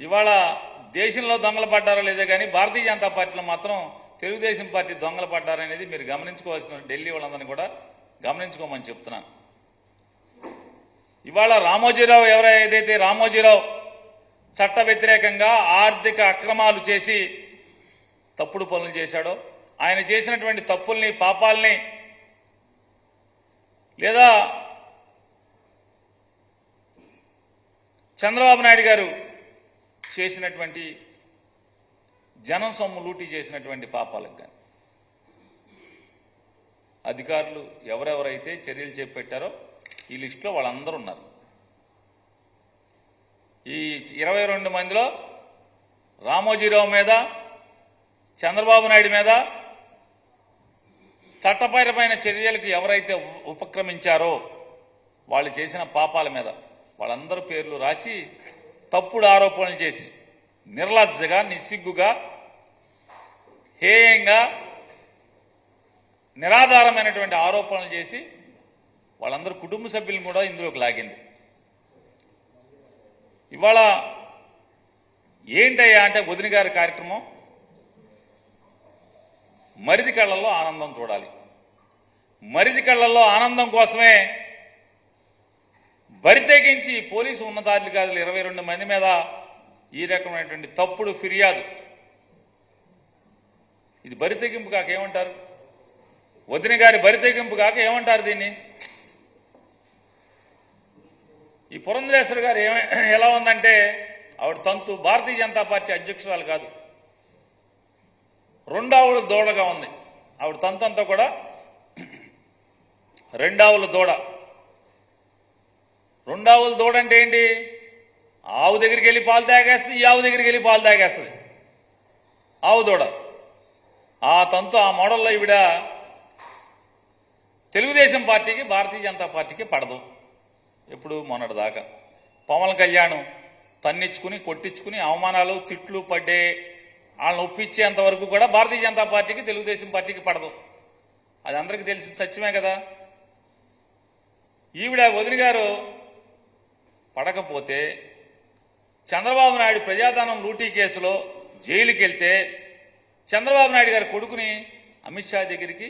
ఇవాళ దేశంలో దొంగలు పడ్డారో లేదో కానీ భారతీయ జనతా పార్టీలో మాత్రం తెలుగుదేశం పార్టీ దొంగలు పడ్డారనేది మీరు గమనించుకోవాల్సిన ఢిల్లీ వాళ్ళందరినీ కూడా గమనించుకోమని చెప్తున్నాను. ఇవాళ రామోజీరావు ఏదైతే రామోజీరావు చట్ట వ్యతిరేకంగా ఆర్థిక అక్రమాలు చేసి తప్పుడు పనులు చేశాడో ఆయన చేసినటువంటి తప్పుల్ని పాపాలని లేదా చంద్రబాబు నాయుడు గారు చేసినటువంటి జనం సొమ్ము లూటీ చేసినటువంటి పాపాలకు కానీ అధికారులు ఎవరెవరైతే చర్యలు చేపట్టారో ఈ లిస్టులో వాళ్ళందరూ ఉన్నారు. ఈ 22 మందిలో రామోజీరావు మీద చంద్రబాబు నాయుడు మీద చట్టపరమైన చర్యలకు ఎవరైతే ఉపక్రమించారో వాళ్ళు చేసిన పాపాల మీద వాళ్ళందరూ పేర్లు రాసి తప్పుడు ఆరోపణలు చేసి నిర్లజ్జగా నిస్సిగ్గుగా హేయంగా నిరాధారమైనటువంటి ఆరోపణలు చేసి వాళ్ళందరూ కుటుంబ సభ్యులను కూడా ఇందులోకి లాగింది. ఇవాళ ఏంటయ్యా అంటే వదిన గారి కార్యక్రమం మరిది కళ్ళల్లో ఆనందం చూడాలి. మరిది కళ్ళల్లో ఆనందం కోసమే బరితెగించి పోలీసు ఉన్నతాధికారులు 22 మంది మీద ఈ రకమైనటువంటి తప్పుడు ఫిర్యాదు. ఇది బరితెగింపు కాక ఏమంటారు? వదిన గారి బరితెగింపు కాక ఏమంటారు దీన్ని? ఈ పురంధరేశ్వరి గారు ఎలా ఉందంటే ఆవిడ తంతు భారతీయ జనతా పార్టీ అధ్యక్షురాలు కాదు, రెండావుల దూడగా ఉంది. ఆవిడ తంతంతా కూడా రెండావుల దూడ. రెండావుల దూడ అంటే ఏంటి? ఆవు దగ్గరికి వెళ్ళి పాలు తాగేస్తుంది, ఈ ఆవు దగ్గరికి వెళ్ళి పాలు తాగేస్తుంది ఆవు దూడ. ఆ తంతు ఆ మోడల్లో ఈవిడ తెలుగుదేశం పార్టీకి భారతీయ జనతా పార్టీకి పడదు. ఎప్పుడు మొన్నటిదాకా పవన్ కళ్యాణ్ తన్నిచ్చుకుని కొట్టించుకుని అవమానాలు తిట్లు పడ్డే వాళ్ళని ఒప్పించేంత వరకు కూడా భారతీయ జనతా పార్టీకి తెలుగుదేశం పార్టీకి పడదు. అది అందరికీ తెలిసి సత్యమే కదా. ఈవిడ వదిన గారు పడకపోతే చంద్రబాబు నాయుడు ప్రజాధనం లూటీ కేసులో జైలుకి వెళ్తే చంద్రబాబు నాయుడు గారి కొడుకుని అమిత్ షా దగ్గరికి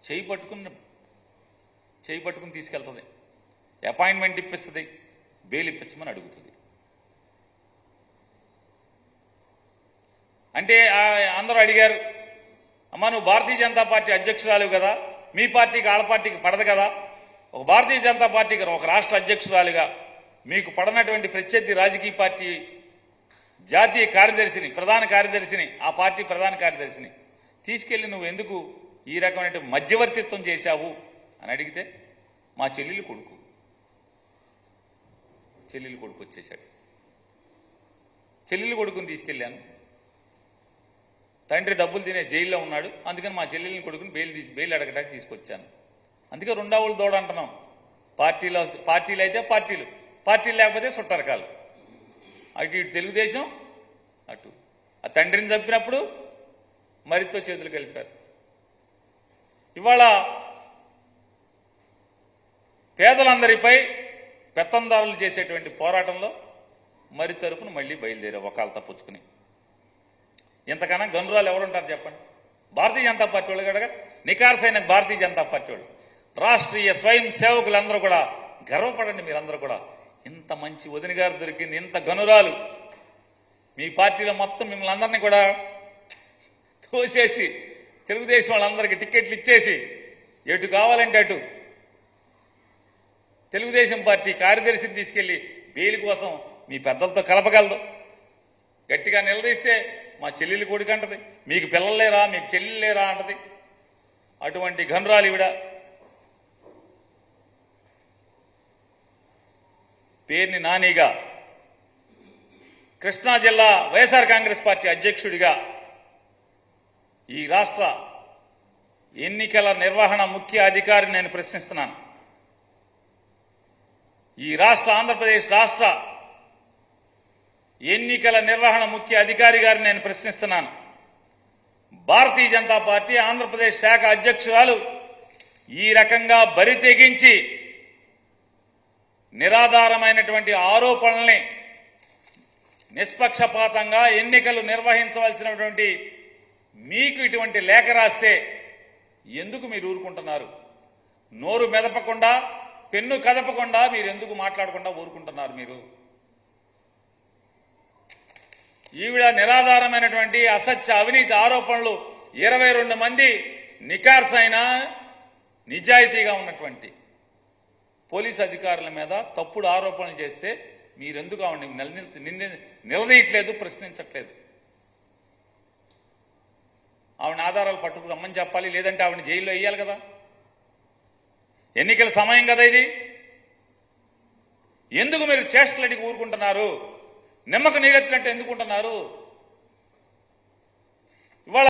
చేయి పట్టుకుని తీసుకెళ్తుంది, అపాయింట్మెంట్ ఇప్పిస్తుంది, బెయిల్ ఇప్పించమని అడుగుతుంది. అంటే అందరూ అడిగారు, అమ్మా నువ్వు భారతీయ జనతా పార్టీ అధ్యక్షురాలు కదా, మీ పార్టీకి వాళ్ళ పార్టీకి పడదు కదా, ఒక భారతీయ జనతా పార్టీకి ఒక రాష్ట్ర అధ్యక్షురాలుగా మీకు పడనటువంటి ప్రత్యర్థి రాజకీయ పార్టీ జాతీయ కార్యదర్శిని ప్రధాన కార్యదర్శిని ఆ పార్టీ ప్రధాన కార్యదర్శిని తీసుకెళ్లి నువ్వు ఎందుకు ఈ రకమైన మధ్యవర్తిత్వం చేశావు అని అడిగితే మా చెల్లెలు కొడుకు వచ్చేశాడు. చెల్లెలు కొడుకుని తీసుకెళ్లాను, తండ్రి డబ్బులు తినే జైల్లో ఉన్నాడు, అందుకని మా చెల్లెల్ని కొడుకుని బెయిల్ అడగడానికి తీసుకొచ్చాను. అందుకే రెండావులు దూడ అంటున్నాం. పార్టీలు అయితే పార్టీలు లేకపోతే సుట్టరకాలు. అటు ఇటు తెలుగుదేశం, అటు ఆ తండ్రిని చంపినప్పుడు మరితో చేతులు కలిపారు. ఇవాళ పేదలందరిపై పెత్తందారులు చేసేటువంటి పోరాటంలో మరి తరపున మళ్ళీ బయలుదేరారు ఒకళ్ళు తప్పుచ్చుకుని. ఇంతకన్నా గనురాలు ఎవరుంటారు చెప్పండి? భారతీయ జనతా పార్టీ వాళ్ళు కనుక నికార్సైన భారతీయ జనతా పార్టీ వాళ్ళు రాష్ట్రీయ స్వయం సేవకులందరూ కూడా గర్వపడండి. మీరందరూ కూడా ఇంత మంచి వదిన గారు దొరికింది, ఇంత గనురాలు మీ పార్టీలో మొత్తం మిమ్మల్ని అందరినీ కూడా తోసేసి తెలుగుదేశం వాళ్ళందరికీ టిక్కెట్లు ఇచ్చేసి ఎటు కావాలంటే అటు తెలుగుదేశం పార్టీ కార్యదర్శిని తీసుకెళ్లి బెయిల్ కోసం మీ పెద్దలతో కలపగలదు. గట్టిగా నిలదీస్తే మా చెల్లెలు కొడుకు అంటది, మీకు పిల్లలు లేరా, మీకు చెల్లెలు లేరా అంటది. అటువంటి గనురాలు ఈవిడ. పేర్ని నానిగా కృష్ణా జిల్లా వైఎస్ఆర్ కాంగ్రెస్ పార్టీ అధ్యక్షుడిగా ఈ రాష్ట్ర ఎన్నికల నిర్వహణ ముఖ్య అధికారిని నేను ప్రశ్నిస్తున్నాను. ఈ ఆంధ్రప్రదేశ్ రాష్ట్ర ఎన్నికల నిర్వహణ ముఖ్య అధికారి గారిని నేను ప్రశ్నిస్తున్నాను. భారతీయ జనతా పార్టీ ఆంధ్రప్రదేశ్ శాఖ అధ్యక్షురాలు ఈ రకంగా బరి తెగించి నిరాధారమైనటువంటి ఆరోపణల్ని నిష్పక్షపాతంగా ఎన్నికలు నిర్వహించవలసినటువంటి మీకు ఇటువంటి లేఖ రాస్తే ఎందుకు మీరు ఊరుకుంటున్నారు? నోరు మెదపకుండా, పెన్ను కదపకుండా మీరు ఎందుకు మాట్లాడకుండా ఊరుకుంటున్నారు? మీరు ఈవిడ నిరాధారమైనటువంటి అసత్య అవినీతి ఆరోపణలు 22 మంది నికార్సైన నిజాయితీగా ఉన్నటువంటి పోలీసు అధికారుల మీద తప్పుడు ఆరోపణలు చేస్తే మీరెందుకు ఆవిడని నిలదీయట్లేదు, ప్రశ్నించట్లేదు? ఆవిడ ఆధారాలు పట్టుకు రమ్మని చెప్పాలి, లేదంటే ఆవిడని జైల్లో వేయాలి కదా. ఎన్నికల సమయం కదా ఇది. ఎందుకు మీరు చేష్టలడికి ఊరుకుంటున్నారు? నిమ్మకు నీరెత్తినట్టు ఎందుకుంటున్నారు?